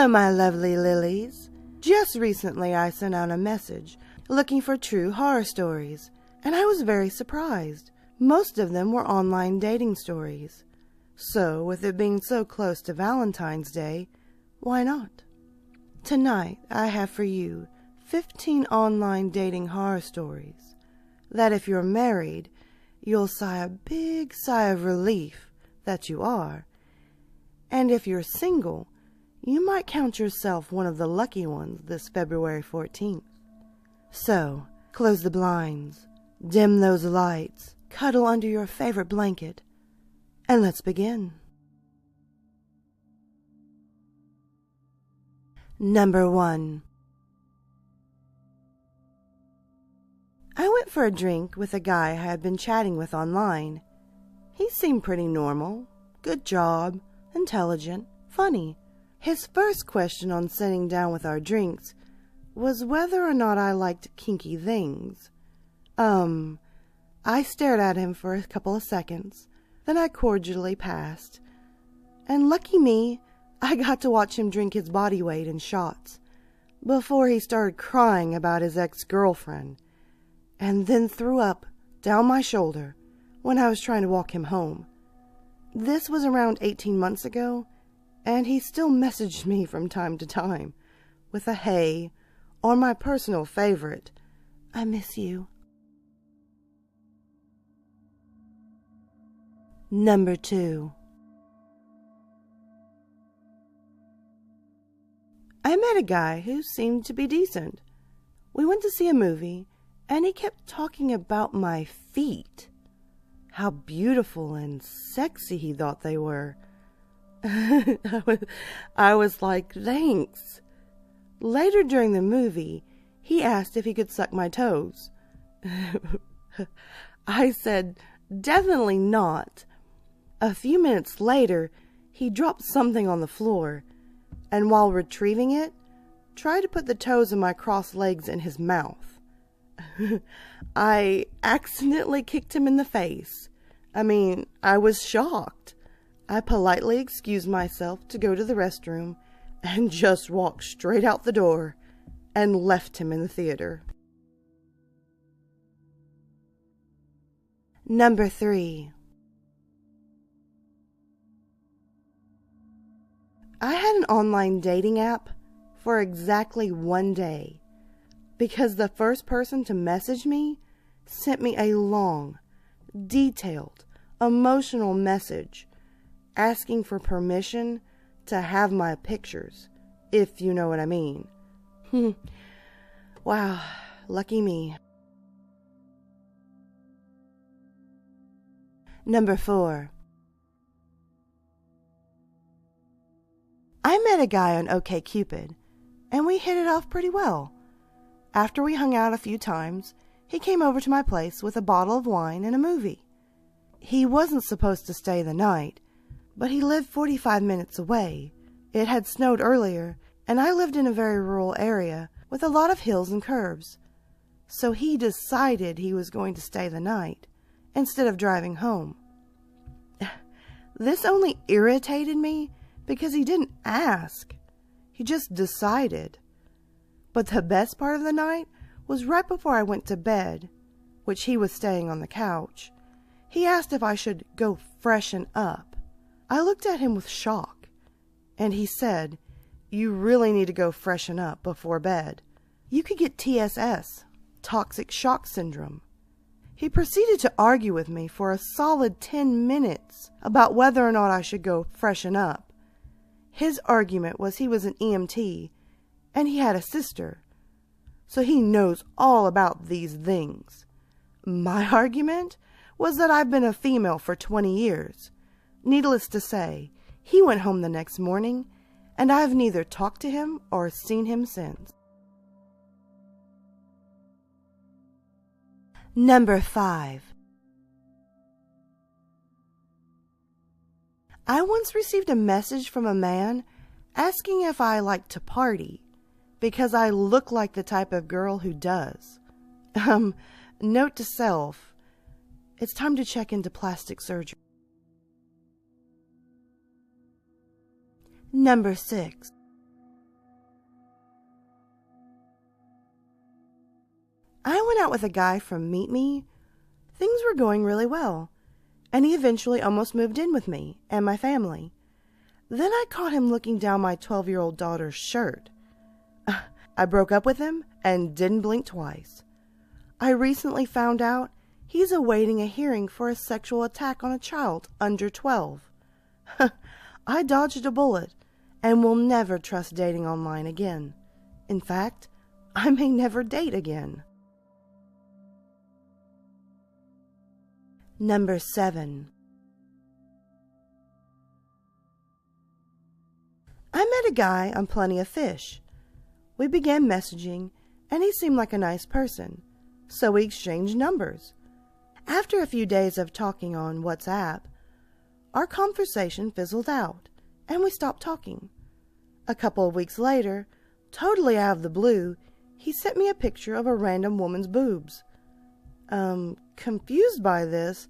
Hello, my lovely lilies. Just recently I sent out a message looking for true horror stories, and I was very surprised. Most of them were online dating stories. So, with it being so close to Valentine's Day, why not? Tonight I have for you 15 online dating horror stories that if you're married, you'll sigh a big sigh of relief that you are. And if you're single, you might count yourself one of the lucky ones this February 14th. So, close the blinds, dim those lights, cuddle under your favorite blanket, and let's begin. Number 1. I went for a drink with a guy I had been chatting with online. He seemed pretty normal, good job, intelligent, funny. His first question on sitting down with our drinks was whether or not I liked kinky things. I stared at him for a couple of seconds, then I cordially passed. And lucky me, I got to watch him drink his body weight in shots before he started crying about his ex-girlfriend, and then threw up down my shoulder when I was trying to walk him home. This was around 18 months ago, and he still messaged me from time to time with a hey, or my personal favorite, I miss you. Number 2. I met a guy who seemed to be decent. We went to see a movie, and he kept talking about my feet. How beautiful and sexy he thought they were. I was like, thanks. Later during the movie, he asked if he could suck my toes. I said, definitely not. A few minutes later, he dropped something on the floor, and while retrieving it, tried to put the toes of my crossed legs in his mouth. I accidentally kicked him in the face. I was shocked. I politely excused myself to go to the restroom and just walked straight out the door and left him in the theater. Number 3. I had an online dating app for exactly 1 day because the first person to message me sent me a long, detailed, emotional message asking for permission to have my pictures, if you know what I mean. Wow, lucky me. Number 4. I met a guy on OkCupid, and we hit it off pretty well. After we hung out a few times, he came over to my place with a bottle of wine and a movie. He wasn't supposed to stay the night, but he lived 45 minutes away. It had snowed earlier, and I lived in a very rural area with a lot of hills and curves. So he decided he was going to stay the night instead of driving home. This only irritated me because he didn't ask. He just decided. But the best part of the night was right before I went to bed, which he was staying on the couch. He asked if I should go freshen up. I looked at him with shock, and he said, "You really need to go freshen up before bed. You could get TSS, toxic shock syndrome." He proceeded to argue with me for a solid 10 minutes about whether or not I should go freshen up. His argument was he was an EMT, and he had a sister, so he knows all about these things. My argument was that I've been a female for 20 years. Needless to say, he went home the next morning, and I've neither talked to him or seen him since. Number 5. I once received a message from a man asking if I like to party because I look like the type of girl who does. Note to self, it's time to check into plastic surgery. Number 6. went out with a guy from Meet Me. Things were going really well, and he eventually almost moved in with me and my family. Then I caught him looking down my 12-year-old daughter's shirt. I broke up with him and didn't blink twice. I recently found out he's awaiting a hearing for a sexual attack on a child under 12. I dodged a bullet and will never trust dating online again. In fact, I may never date again. Number 7. I met a guy on Plenty of Fish. We began messaging, and he seemed like a nice person, so we exchanged numbers. After a few days of talking on WhatsApp, our conversation fizzled out, and we stopped talking. A couple of weeks later, totally out of the blue, he sent me a picture of a random woman's boobs. Confused by this,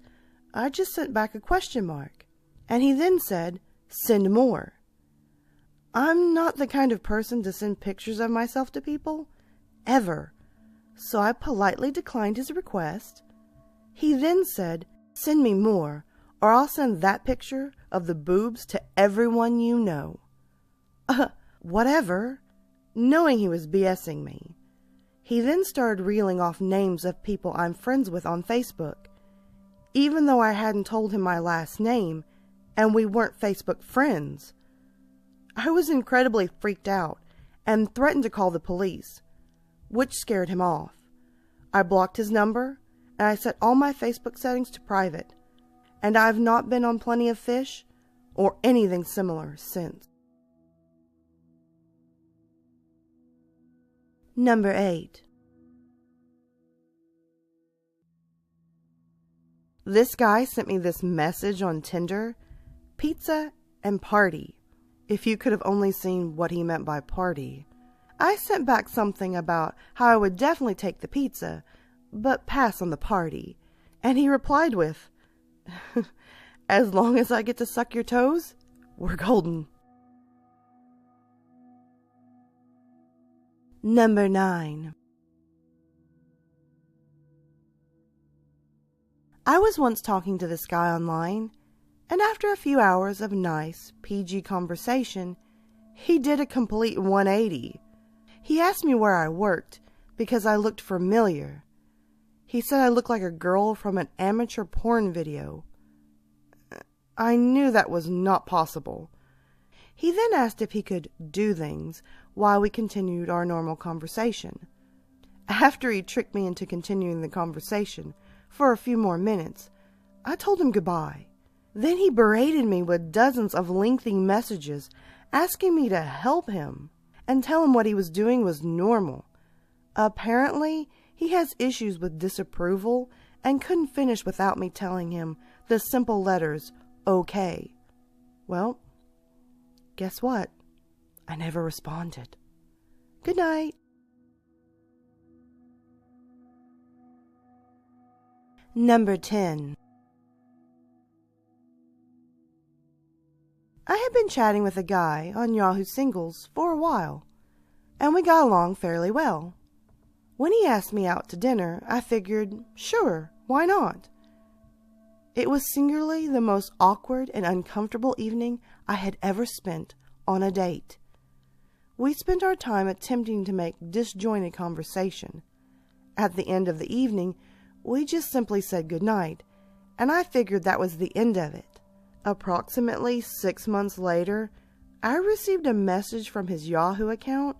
I just sent back a question mark, and he then said, "Send more." I'm not the kind of person to send pictures of myself to people, ever, so I politely declined his request. He then said, "Send me more, or I'll send that picture of the boobs to everyone you know." Whatever, knowing he was BSing me. He then started reeling off names of people I'm friends with on Facebook, even though I hadn't told him my last name, and we weren't Facebook friends. I was incredibly freaked out and threatened to call the police, which scared him off. I blocked his number, and I set all my Facebook settings to private, and I've not been on Plenty of Fish or anything similar since. Number 8. This guy sent me this message on Tinder: pizza and party. If you could have only seen what he meant by party. I sent back something about how I would definitely take the pizza, but pass on the party. And he replied with, "As long as I get to suck your toes, we're golden." Number 9. I was once talking to this guy online, and after a few hours of nice, PG conversation, he did a complete 180. He asked me where I worked, because I looked familiar. He said I looked like a girl from an amateur porn video. I knew that was not possible. He then asked if he could do things while we continued our normal conversation. After he tricked me into continuing the conversation for a few more minutes, I told him goodbye. Then he berated me with dozens of lengthy messages asking me to help him and tell him what he was doing was normal. Apparently, he has issues with disapproval and couldn't finish without me telling him the simple letters, "okay." Well, guess what? I never responded. Good night. Number 10. I had been chatting with a guy on Yahoo Singles for a while, and we got along fairly well. When he asked me out to dinner, I figured, sure, why not? It was singularly the most awkward and uncomfortable evening I had ever spent on a date. We spent our time attempting to make disjointed conversation. At the end of the evening, we just simply said goodnight, and I figured that was the end of it. Approximately 6 months later, I received a message from his Yahoo account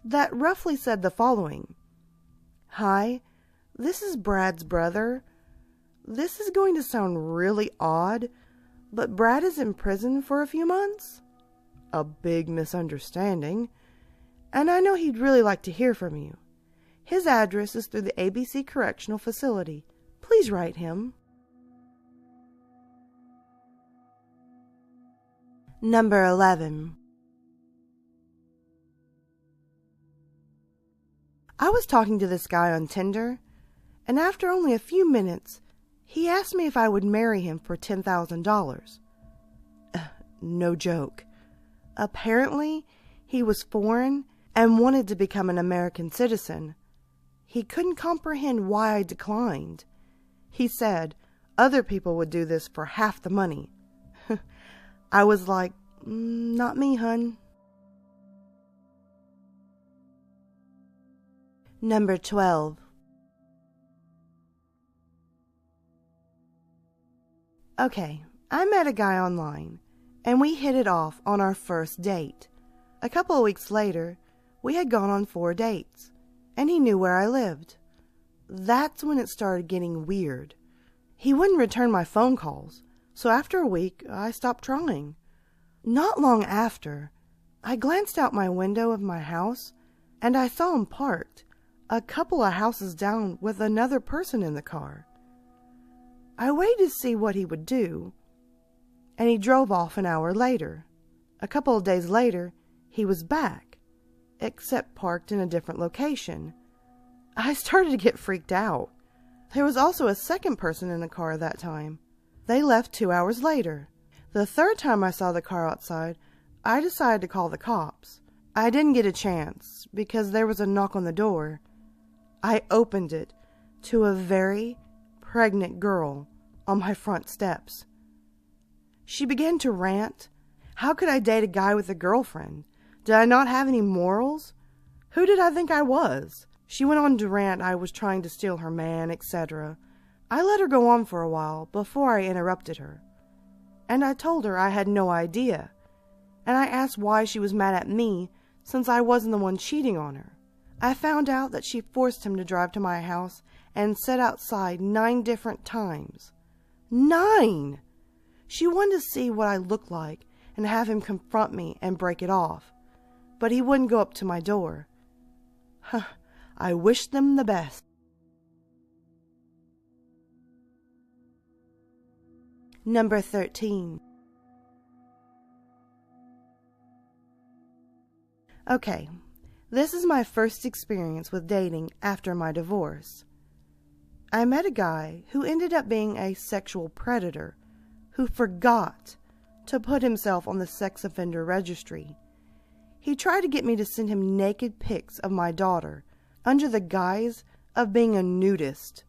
that roughly said the following: "Hi, this is Brad's brother. This is going to sound really odd, but Brad is in prison for a few months. A big misunderstanding. And I know he'd really like to hear from you. His address is through the ABC Correctional Facility. Please write him." Number 11. I was talking to this guy on Tinder, and after only a few minutes, he asked me if I would marry him for $10,000. No joke. Apparently, he was foreign and wanted to become an American citizen. he couldn't comprehend why I declined. He said other people would do this for half the money. I was like, not me, hun. Number 12. Okay, I met a guy online, and we hit it off on our first date. A couple of weeks later, we had gone on 4 dates, and he knew where I lived. That's when it started getting weird. He wouldn't return my phone calls, so after a week, I stopped trying. Not long after, I glanced out my window of my house, and I saw him parked a couple of houses down with another person in the car. I waited to see what he would do, and he drove off an hour later. A couple of days later, he was back, except parked in a different location. I started to get freaked out. There was also a second person in the car that time. They left 2 hours later. The third time I saw the car outside, I decided to call the cops. I didn't get a chance because there was a knock on the door. I opened it to a very pregnant girl on my front steps. She began to rant. How could I date a guy with a girlfriend? Did I not have any morals? Who did I think I was? She went on to rant I was trying to steal her man, etc. I let her go on for a while before I interrupted her. And I told her I had no idea. And I asked why she was mad at me since I wasn't the one cheating on her. I found out that she forced him to drive to my house and sit outside 9 different times. 9! She wanted to see what I looked like and have him confront me and break it off. But he wouldn't go up to my door. I wish them the best. Number 13. Okay, this is my first experience with dating after my divorce. I met a guy who ended up being a sexual predator who forgot to put himself on the sex offender registry. He tried to get me to send him naked pics of my daughter under the guise of being a nudist.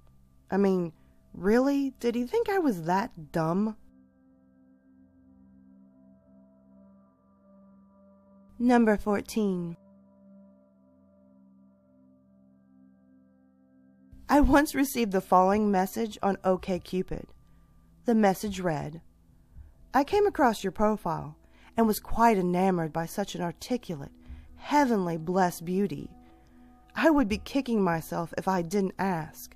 I mean, really? Did he think I was that dumb? Number 14. I once received the following message on OkCupid. The message read, I came across your profile and was quite enamored by such an articulate, heavenly blessed beauty. I would be kicking myself if I didn't ask.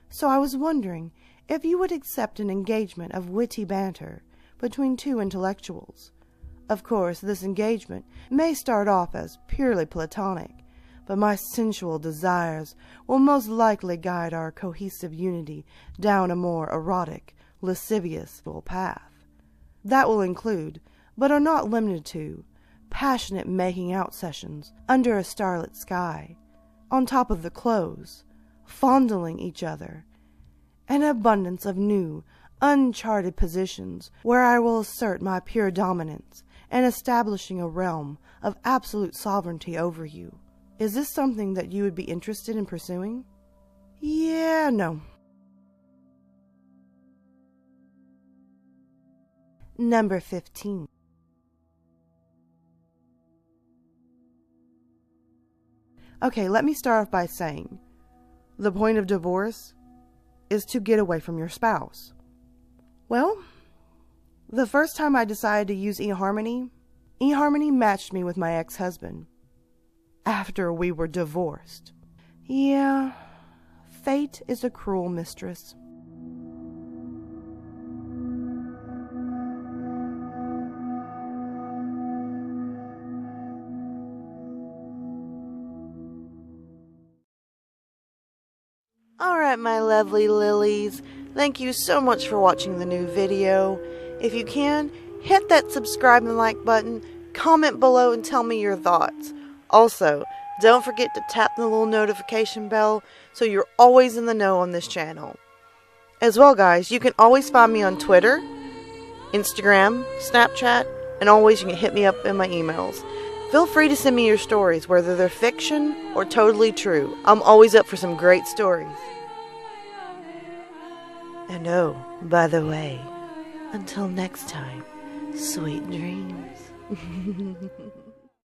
So I was wondering if you would accept an engagement of witty banter between 2 intellectuals. Of course, this engagement may start off as purely platonic, but my sensual desires will most likely guide our cohesive unity down a more erotic, lascivious path. That will include, but are not limited to, passionate making-out sessions under a starlit sky, on top of the clothes, fondling each other, an abundance of new, uncharted positions where I will assert my pure dominance and establishing a realm of absolute sovereignty over you. Is this something that you would be interested in pursuing? Yeah, no. Number 15. Okay, let me start off by saying, the point of divorce is to get away from your spouse. Well, the first time I decided to use eHarmony matched me with my ex-husband. After we were divorced. Yeah, fate is a cruel mistress. Alright, my lovely lilies, thank you so much for watching the new video. If you can, hit that subscribe and like button, comment below and tell me your thoughts. Also, don't forget to tap the little notification bell so you're always in the know on this channel. As well, guys, you can always find me on Twitter, Instagram, Snapchat, and always you can hit me up in my emails. Feel free to send me your stories, whether they're fiction or totally true. I'm always up for some great stories. And oh, by the way, until next time, sweet dreams.